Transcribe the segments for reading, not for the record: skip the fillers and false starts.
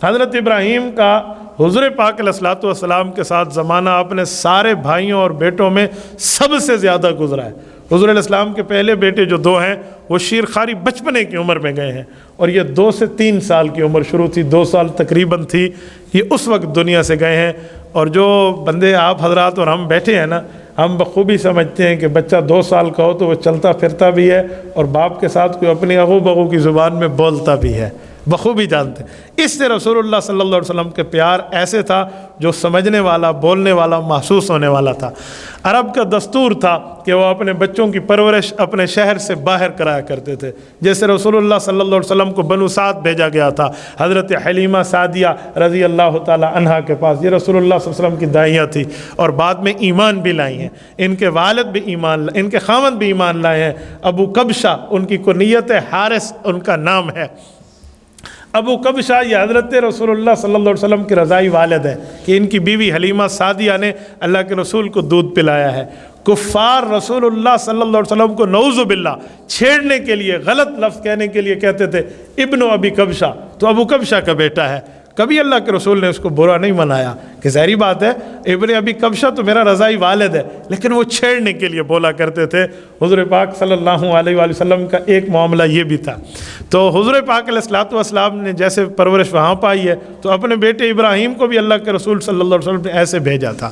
حضرت ابراہیم کا حضور پاک علیہ الصلوۃ والسلام کے ساتھ زمانہ اپنے سارے بھائیوں اور بیٹوں میں سب سے زیادہ گزرا ہے۔ حضور علیہ السلام کے پہلے بیٹے جو 2 ہیں وہ شیر خواری بچپنے کی عمر میں گئے ہیں، اور یہ 2 سے 3 سال کی عمر شروع تھی، 2 سال تقریباً تھی، یہ اس وقت دنیا سے گئے ہیں۔ اور جو بندے آپ حضرات اور ہم بیٹھے ہیں نا، ہم بخوبی سمجھتے ہیں کہ بچہ 2 سال کا ہو تو وہ چلتا پھرتا بھی ہے اور باپ کے ساتھ کوئی اپنی اغو بغو کی زبان میں بولتا بھی ہے، بخوبی جانتے ہیں۔ اس سے رسول اللہ صلی اللہ علیہ وسلم کے پیار ایسے تھا جو سمجھنے والا، بولنے والا، محسوس ہونے والا تھا۔ عرب کا دستور تھا کہ وہ اپنے بچوں کی پرورش اپنے شہر سے باہر کرایا کرتے تھے، جیسے رسول اللہ صلی اللہ علیہ وسلم کو بنو سعد بھیجا گیا تھا حضرت حلیمہ سعدیہ رضی اللہ تعالی عنہا کے پاس۔ یہ رسول اللہ صلی اللہ علیہ وسلم کی داعیہ تھی اور بعد میں ایمان بھی لائی ہیں، ان کے والد بھی ایمان، ان کے خاوند بھی ایمان لائے ہیں۔ ابو کبشہ ان کی کنیت حارث ان کا نام ہے۔ ابو کبشہ یہ حضرت رسول اللہ صلی اللہ علیہ وسلم کے رضائی والد ہیں کہ ان کی بیوی حلیمہ سعدیہ نے اللہ کے رسول کو دودھ پلایا ہے۔ کفار رسول اللہ صلی اللہ علیہ وسلم کو نعوذ باللہ چھیڑنے کے لیے، غلط لفظ کہنے کے لیے کہتے تھے ابن ابی کبشہ، تو ابو کبشہ کا بیٹا ہے۔ کبھی اللہ کے رسول نے اس کو برا نہیں منایا کہ ظاہری بات ہے ابن ابی کبشہ تو میرا رضائی والد ہے، لیکن وہ چھیڑنے کے لیے بولا کرتے تھے۔ حضور پاک صلی اللہ علیہ وآلہ وسلم کا ایک معاملہ یہ بھی تھا۔ تو حضور پاک علیہ الصلوۃ والسلام نے جیسے پرورش وہاں پائی ہے، تو اپنے بیٹے ابراہیم کو بھی اللہ کے رسول صلی اللہ علیہ وسلم نے ایسے بھیجا تھا۔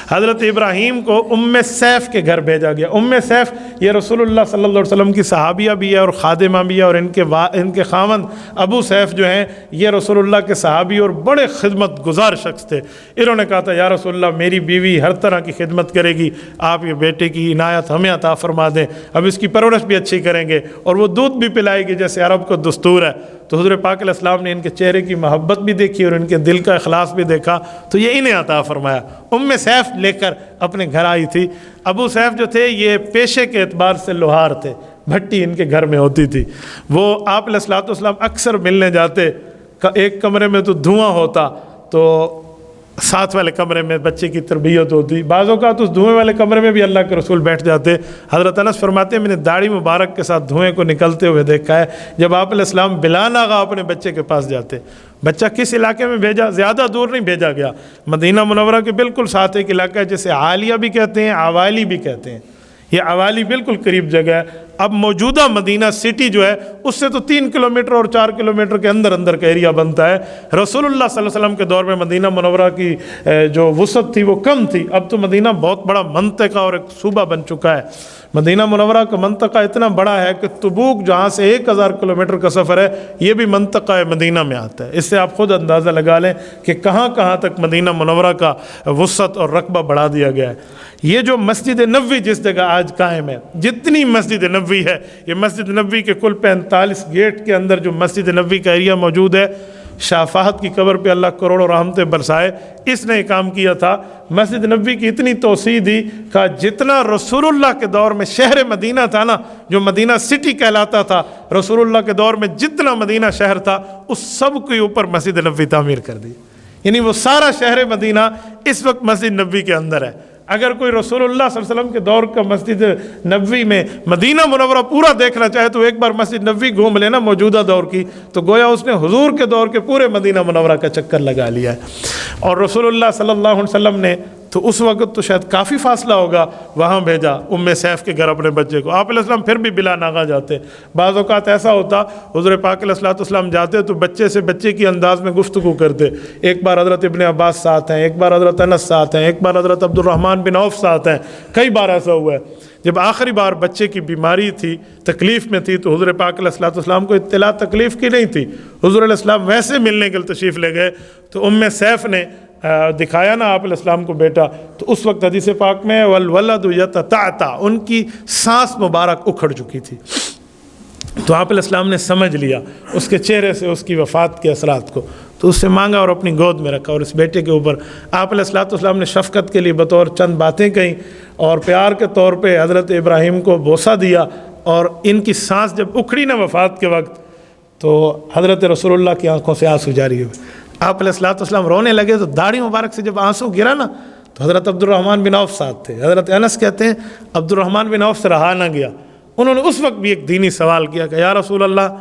حضرت ابراہیم کو ام سیف کے گھر بھیجا گیا۔ ام سیف یہ رسول اللہ صلی اللہ علیہ وسلم کی صحابیہ بھی ہے اور خادمہ بھی ہے، اور ان کے خاوند ابو سیف جو ہیں یہ رسول اللہ کے صحابی اور بڑے خدمت گزار شخص تھے۔ انہوں نے کہا تھا یا رسول اللہ میری بیوی ہر طرح کی خدمت کرے گی، آپ یہ بیٹے کی عنایت ہمیں عطا فرما دیں، اب اس کی پرورش بھی اچھی کریں گے اور وہ دودھ بھی پلائے گی جیسے عرب کو دستور ہے۔ تو حضور پاک علیہ السلام نے ان کے چہرے کی محبت بھی دیکھی اور ان کے دل کا اخلاص بھی دیکھا، تو یہ انہیں عطا فرمایا۔ ام سیف لے کر اپنے گھر آئی تھی۔ ابو سیف جو تھے یہ پیشے کے اعتبار سے لوہار تھے، بھٹی ان کے گھر میں ہوتی تھی۔ وہ آپ علیہ الصلوۃ والسلام اکثر ملنے جاتے، ایک کمرے میں تو دھواں ہوتا تو ساتھ والے کمرے میں بچے کی تربیت ہوتی، بعض اوقات اس دھوئیں والے کمرے میں بھی اللہ کے رسول بیٹھ جاتے۔ حضرت انس فرماتے ہیں میں نے داڑھی مبارک کے ساتھ دھوئیں کو نکلتے ہوئے دیکھا ہے جب آپ علیہ السلام بلا ناغہ اپنے بچے کے پاس جاتے۔ بچہ کس علاقے میں بھیجا؟ زیادہ دور نہیں بھیجا گیا، مدینہ منورہ کے بالکل ساتھ ایک علاقہ ہے جسے عالیہ بھی کہتے ہیں، عوالی بھی کہتے ہیں۔ یہ عوالی بالکل قریب جگہ ہے۔ اب موجودہ مدینہ سٹی جو ہے اس سے تو 3 کلومیٹر اور 4 کلومیٹر کے اندر کا ایریا بنتا ہے۔ رسول اللہ صلی اللہ علیہ وسلم کے دور میں مدینہ منورہ کی جو وسعت تھی وہ کم تھی، اب تو مدینہ بہت بڑا منطقہ اور ایک صوبہ بن چکا ہے۔ مدینہ منورہ کا منطقہ اتنا بڑا ہے کہ تبوک جہاں سے 1000 کلومیٹر کا سفر ہے یہ بھی منطقہ مدینہ میں آتا ہے۔ اس سے آپ خود اندازہ لگا لیں کہ کہاں کہاں تک مدینہ منورہ کا وسعت اور رقبہ بڑھا دیا گیا ہے۔ یہ جو مسجد نبوی جس جگہ آج قائم ہے، جتنی مسجد نبوی ہے، یہ مسجد نبوی کے کل 45 گیٹ کے اندر جو مسجد نبوی کا ایریا موجود ہے، شاہ فہد کی قبر پہ اللہ کروڑوں رحمتیں برسائے، اس نے یہ کام کیا تھا۔ مسجد نبوی کی اتنی توسیع دی کہ جتنا رسول اللہ کے دور میں شہر مدینہ تھا نا، جو مدینہ سٹی کہلاتا تھا، رسول اللہ کے دور میں جتنا مدینہ شہر تھا اس سب کے اوپر مسجد نبوی تعمیر کر دی۔ یعنی وہ سارا شہر مدینہ اس وقت مسجد نبوی کے اندر ہے۔ اگر کوئی رسول اللہ صلی اللہ علیہ وسلم کے دور کا مسجد نبوی میں مدینہ منورہ پورا دیکھنا چاہے تو ایک بار مسجد نبوی گھوم لینا موجودہ دور کی، تو گویا اس نے حضور کے دور کے پورے مدینہ منورہ کا چکر لگا لیا ہے۔ اور رسول اللہ صلی اللہ علیہ وسلم نے تو اس وقت تو شاید کافی فاصلہ ہوگا، وہاں بھیجا ام سیف کے گھر اپنے بچے کو۔ آپ علیہ السلام پھر بھی بلا ناغہ جاتے۔ بعض اوقات ایسا ہوتا حضور پاک علیہ السلام جاتے تو بچے سے بچے کی انداز میں گفتگو کرتے۔ ایک بار حضرت ابن عباس ساتھ ہیں، ایک بار حضرت انس ساتھ ہیں، ایک بار حضرت عبد الرحمن بن عوف ساتھ ہیں، کئی بار ایسا ہوا ہے۔ جب آخری بار بچے کی بیماری تھی، تکلیف میں تھی، تو حضور پاک علیہ السلام کو اطلاع تکلیف کی نہیں تھی۔ حضور علیہ السلام ویسے ملنے کے لیے تشریف لے گئے تو ام سیف نے دکھایا نا آپ علیہ السلام کو بیٹا، تو اس وقت حدیث پاک میں والولد یتتعتع، ان کی سانس مبارک اکھڑ چکی تھی۔ تو آپ علیہ السلام نے سمجھ لیا اس کے چہرے سے اس کی وفات کے اثرات کو، تو اس سے مانگا اور اپنی گود میں رکھا، اور اس بیٹے کے اوپر آپ علیہ السلام نے شفقت کے لیے بطور چند باتیں کہیں اور پیار کے طور پہ حضرت ابراہیم کو بوسہ دیا۔ اور ان کی سانس جب اکھڑی نا وفات کے وقت، تو حضرت رسول اللہ کی آنکھوں سے آنسو جاری ہوئے۔ آپ علیہ السلام رونے لگے تو داڑھی مبارک سے جب آنسو گرا نا، تو حضرت عبد الرحمن بن عوف ساتھ تھے۔ حضرت انس کہتے ہیں عبد الرحمن بن عوف سے رہا نہ گیا، انہوں نے اس وقت بھی ایک دینی سوال کیا کہ یا رسول اللہ،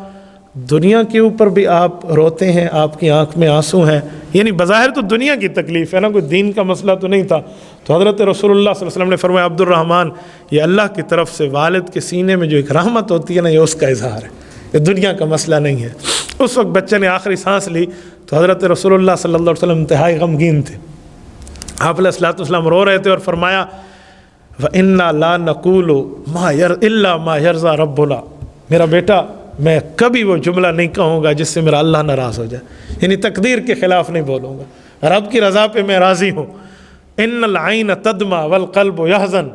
دنیا کے اوپر بھی آپ روتے ہیں، آپ کی آنکھ میں آنسو ہیں، یعنی بظاہر تو دنیا کی تکلیف ہے نا، کوئی دین کا مسئلہ تو نہیں تھا. تو حضرت رسول اللہ صلی اللہ علیہ وسلم نے فرمایا عبد الرحمن، یہ اللہ کی طرف سے والد کے سینے میں جو ایک رحمت ہوتی ہے نا، یہ اس کا اظہار ہے، یہ دنیا کا مسئلہ نہیں ہے. اس وقت بچے نے آخری سانس لی تو حضرت رسول اللہ صلی اللہ علیہ وسلم انتہائی غمگین تھے. آپ علیہ الصلوۃ والسلام رو رہے تھے اور فرمایا وَإِنَّا لَا نَقُولُ إِلَّا مَا يَرْضَى رَبُّنَا، میرا بیٹا میں کبھی وہ جملہ نہیں کہوں گا جس سے میرا اللہ ناراض ہو جائے، یعنی تقدیر کے خلاف نہیں بولوں گا، رب کی رضا پہ میں راضی ہوں. إِنَّ الْعَيْنَ تَدْمَعُ وَالْقَلْبُ يَحْزَنُ،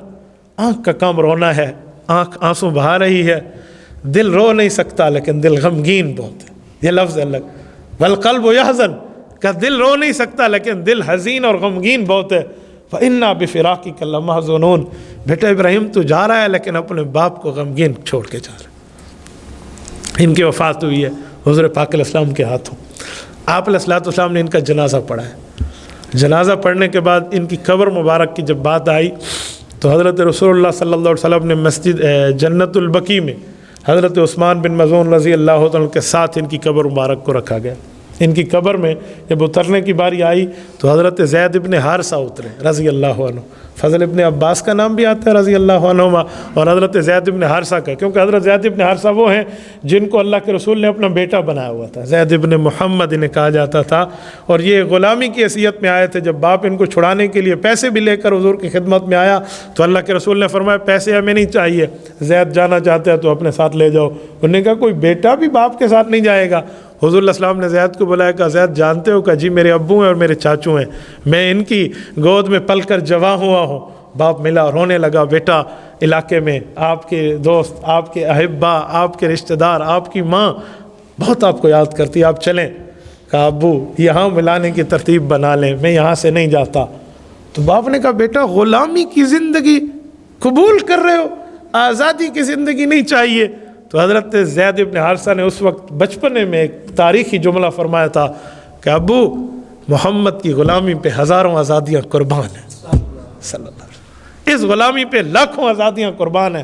آنکھ کا کام رونا ہے، آنکھ آنسو بہا رہی ہے، دل رو نہیں سکتا لیکن دل غمگین بہت ہے. یہ لفظ الگ، وَالْقَلْبُ يَحْزَنُ کہ دل رو نہیں سکتا لیکن دل حزین اور غمگین بہت ہے. فَإِنَّا بِفِرَاقِكَ لَمَحْزُنُونَ، بیٹا ابراہیم تو جا رہا ہے لیکن اپنے باپ کو غمگین چھوڑ کے جا رہا ہے. ان کی وفات ہوئی ہے حضور پاک علیہ السلام کے ہاتھوں. آپ علیہ السلام نے ان کا جنازہ پڑھا ہے. جنازہ پڑھنے کے بعد ان کی قبر مبارک کی جب بات آئی تو حضرت رسول اللہ صلی اللہ علیہ وسلم نے مسجد جنت البقیع میں حضرت عثمان بن مظعون رضی اللہ عنہ کے ساتھ ان کی قبر مبارک کو رکھا گیا. ان کی قبر میں جب اترنے کی باری آئی تو حضرت زید ابن حارثہ اترے رضی اللہ عنہ. فضل ابن عباس کا نام بھی آتا ہے رضی اللہ عنہما اور حضرت زید ابن حارثہ کا، کیونکہ حضرت زید ابن حارثہ وہ ہیں جن کو اللہ کے رسول نے اپنا بیٹا بنایا ہوا تھا. زید ابن محمد انہیں کہا جاتا تھا، اور یہ غلامی کی حیثیت میں آئے تھے. جب باپ ان کو چھڑانے کے لیے پیسے بھی لے کر حضور کی خدمت میں آیا تو اللہ کے رسول نے فرمایا پیسے ہمیں نہیں چاہیے، زید جانا چاہتے ہیں تو اپنے ساتھ لے جاؤ. انہوں نے کہا کوئی بیٹا بھی باپ کے ساتھ نہیں جائے گا. حضور علیہ السلام نے زید کو بلایا، کہا زید جانتے ہو کہ جی میرے ابو ہیں اور میرے چاچو ہیں، میں ان کی گود میں پل کر جوان ہوا ہوں. باپ ملا، رونے لگا. بیٹا علاقے میں آپ کے دوست، آپ کے احبا، آپ کے رشتہ دار، آپ کی ماں بہت آپ کو یاد کرتی، آپ چلیں. کہا ابو یہاں ملانے کی ترتیب بنا لیں، میں یہاں سے نہیں جاتا. تو باپ نے کہا بیٹا غلامی کی زندگی قبول کر رہے ہو، آزادی کی زندگی نہیں چاہیے. تو حضرت زید ابن حارثہ نے اس وقت بچپنے میں ایک تاریخی جملہ فرمایا تھا کہ ابو محمد کی غلامی پہ ہزاروں آزادیاں قربان ہیں صلی اللہ علیہ وسلم، اس غلامی پہ لاکھوں آزادیاں قربان ہیں.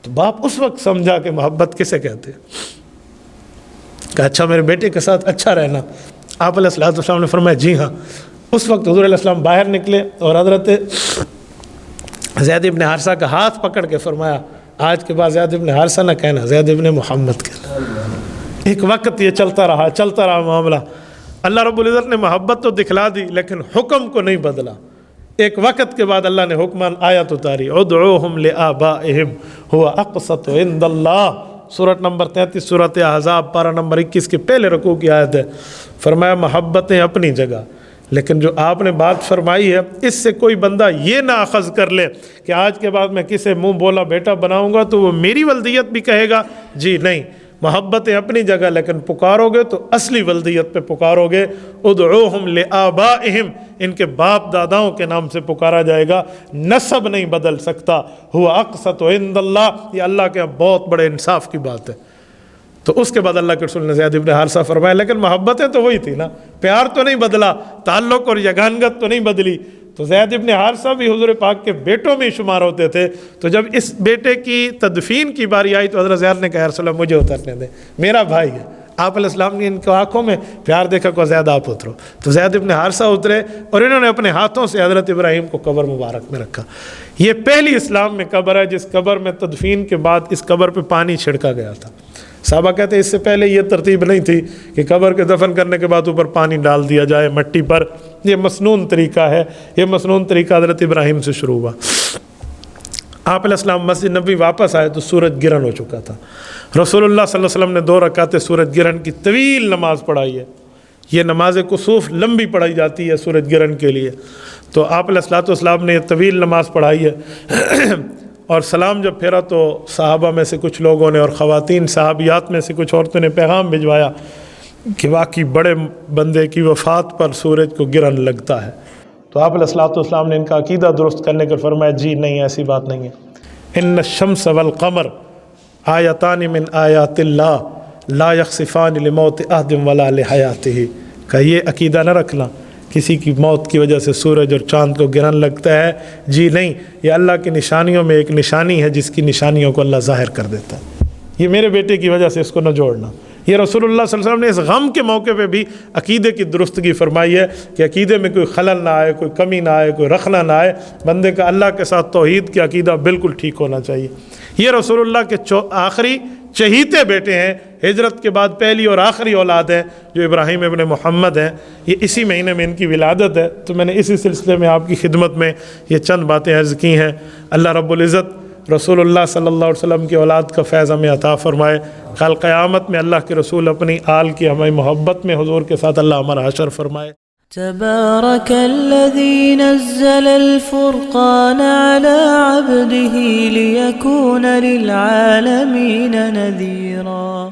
تو باپ اس وقت سمجھا کہ محبت کسے کہتے ہیں، کہ اچھا میرے بیٹے کے ساتھ اچھا رہنا. آپ علیہ السلام نے فرمایا جی ہاں. اس وقت حضور علیہ السلام باہر نکلے اور حضرت زید ابن حارثہ کا ہاتھ پکڑ کے فرمایا آج کے بعد زید ابن حارثہ نہ کہنا، زید ابن محمد کہنا. ایک وقت یہ چلتا رہا معاملہ. اللہ رب العزت نے محبت تو دکھلا دی لیکن حکم کو نہیں بدلا. ایک وقت کے بعد اللہ نے حکمان آیت اتاری، ادعوہم لآبائہم ہوا اقسط عند اللہ، سورۃ نمبر 33 سورۃ احزاب پارہ نمبر 21 کے پہلے رکوع کی آیت ہے. فرمایا محبتیں اپنی جگہ، لیکن جو آپ نے بات فرمائی ہے اس سے کوئی بندہ یہ نہ اخذ کر لے کہ آج کے بعد میں کسے منہ بولا بیٹا بناؤں گا تو وہ میری ولدیت بھی کہے گا. جی نہیں، محبتیں اپنی جگہ لیکن پکارو گے تو اصلی ولدیت پہ پکارو گے. ادعوہم لآبائہم، ان کے باپ داداؤں کے نام سے پکارا جائے گا، نسب نہیں بدل سکتا. ہوا اقسط عند اللہ، یہ اللہ کے بہت بڑے انصاف کی بات ہے. تو اس کے بعد اللہ کے رسول نے زید ابن حارثہ فرمایا لیکن محبتیں تو وہی تھی نا، پیار تو نہیں بدلا، تعلق اور یگانگت تو نہیں بدلی. تو زید ابن حارثہ بھی حضور پاک کے بیٹوں میں شمار ہوتے تھے. تو جب اس بیٹے کی تدفین کی باری آئی تو حضرت زید نے کہا یا رسول اللہ مجھے اترنے دیں، میرا بھائی ہے. آپ علیہ السلام نے ان کی آنکھوں میں پیار دیکھا کہ زید آپ اترو. تو زید ابن حارثہ اترے اور انہوں نے اپنے ہاتھوں سے حضرت ابراہیم کو قبر مبارک میں رکھا. یہ پہلی اسلام میں قبر ہے جس قبر میں تدفین کے بعد اس قبر پہ پانی چھڑکا گیا تھا. صحابہ کہتے ہیں اس سے پہلے یہ ترتیب نہیں تھی کہ قبر کے دفن کرنے کے بعد اوپر پانی ڈال دیا جائے مٹی پر. یہ مسنون طریقہ ہے، یہ مسنون طریقہ حضرت ابراہیم سے شروع ہوا. آپ علیہ السلام مسجد نبوی واپس آئے تو سورج گرہن ہو چکا تھا. رسول اللہ صلی اللہ علیہ وسلم نے 2 رکعت سورج گرہن کی طویل نماز پڑھائی ہے. یہ نماز کسوف لمبی پڑھائی جاتی ہے سورج گرہن کے لیے. تو آپ علیہ السلام نے یہ طویل نماز پڑھائی ہے اور سلام جب پھیرا تو صحابہ میں سے کچھ لوگوں نے اور خواتین صحابیات میں سے کچھ عورتوں نے پیغام بھجوایا کہ واقعی بڑے بندے کی وفات پر سورج کو گرہن لگتا ہے. تو آپ علیہ السلام نے ان کا عقیدہ درست کرنے کے فرمایا جی نہیں، ایسی بات نہیں ہے. ان الشمس والقمر آیتان من آیات اللہ لا یخسفان لموت احد ولا لحیاتہ. کہ یہ عقیدہ نہ رکھنا کسی کی موت کی وجہ سے سورج اور چاند کو گرہن لگتا ہے. جی نہیں، یہ اللہ کی نشانیوں میں ایک نشانی ہے جس کی نشانیوں کو اللہ ظاہر کر دیتا ہے. یہ میرے بیٹے کی وجہ سے اس کو نہ جوڑنا، یہ رسول اللہ صلی اللہ علیہ وسلم نے اس غم کے موقع پہ بھی عقیدے کی درستگی فرمائی ہے کہ عقیدے میں کوئی خلل نہ آئے، کوئی کمی نہ آئے، کوئی رخنا نہ آئے، بندے کا اللہ کے ساتھ توحید کا عقیدہ بالکل ٹھیک ہونا چاہیے۔ یہ رسول اللہ کے آخری چہیتے بیٹے ہیں، ہجرت کے بعد پہلی اور آخری اولاد ہیں جو ابراہیم ابن محمد ہیں۔ یہ اسی مہینے میں ان کی ولادت ہے، تو میں نے اسی سلسلے میں آپ کی خدمت میں یہ چند باتیں عرض کی ہیں۔ اللہ رب العزت رسول اللہ صلی اللہ علیہ وسلم کی اولاد کا فیض ہمیں عطا فرمائے۔ کل قیامت میں اللہ کے رسول اپنی آل کی ہمیں محبت میں حضور کے ساتھ اللہ ہمارا حشر فرمائے۔ تبارك الذي نزل الفرقان على عبده ليكون للعالمين نذيرا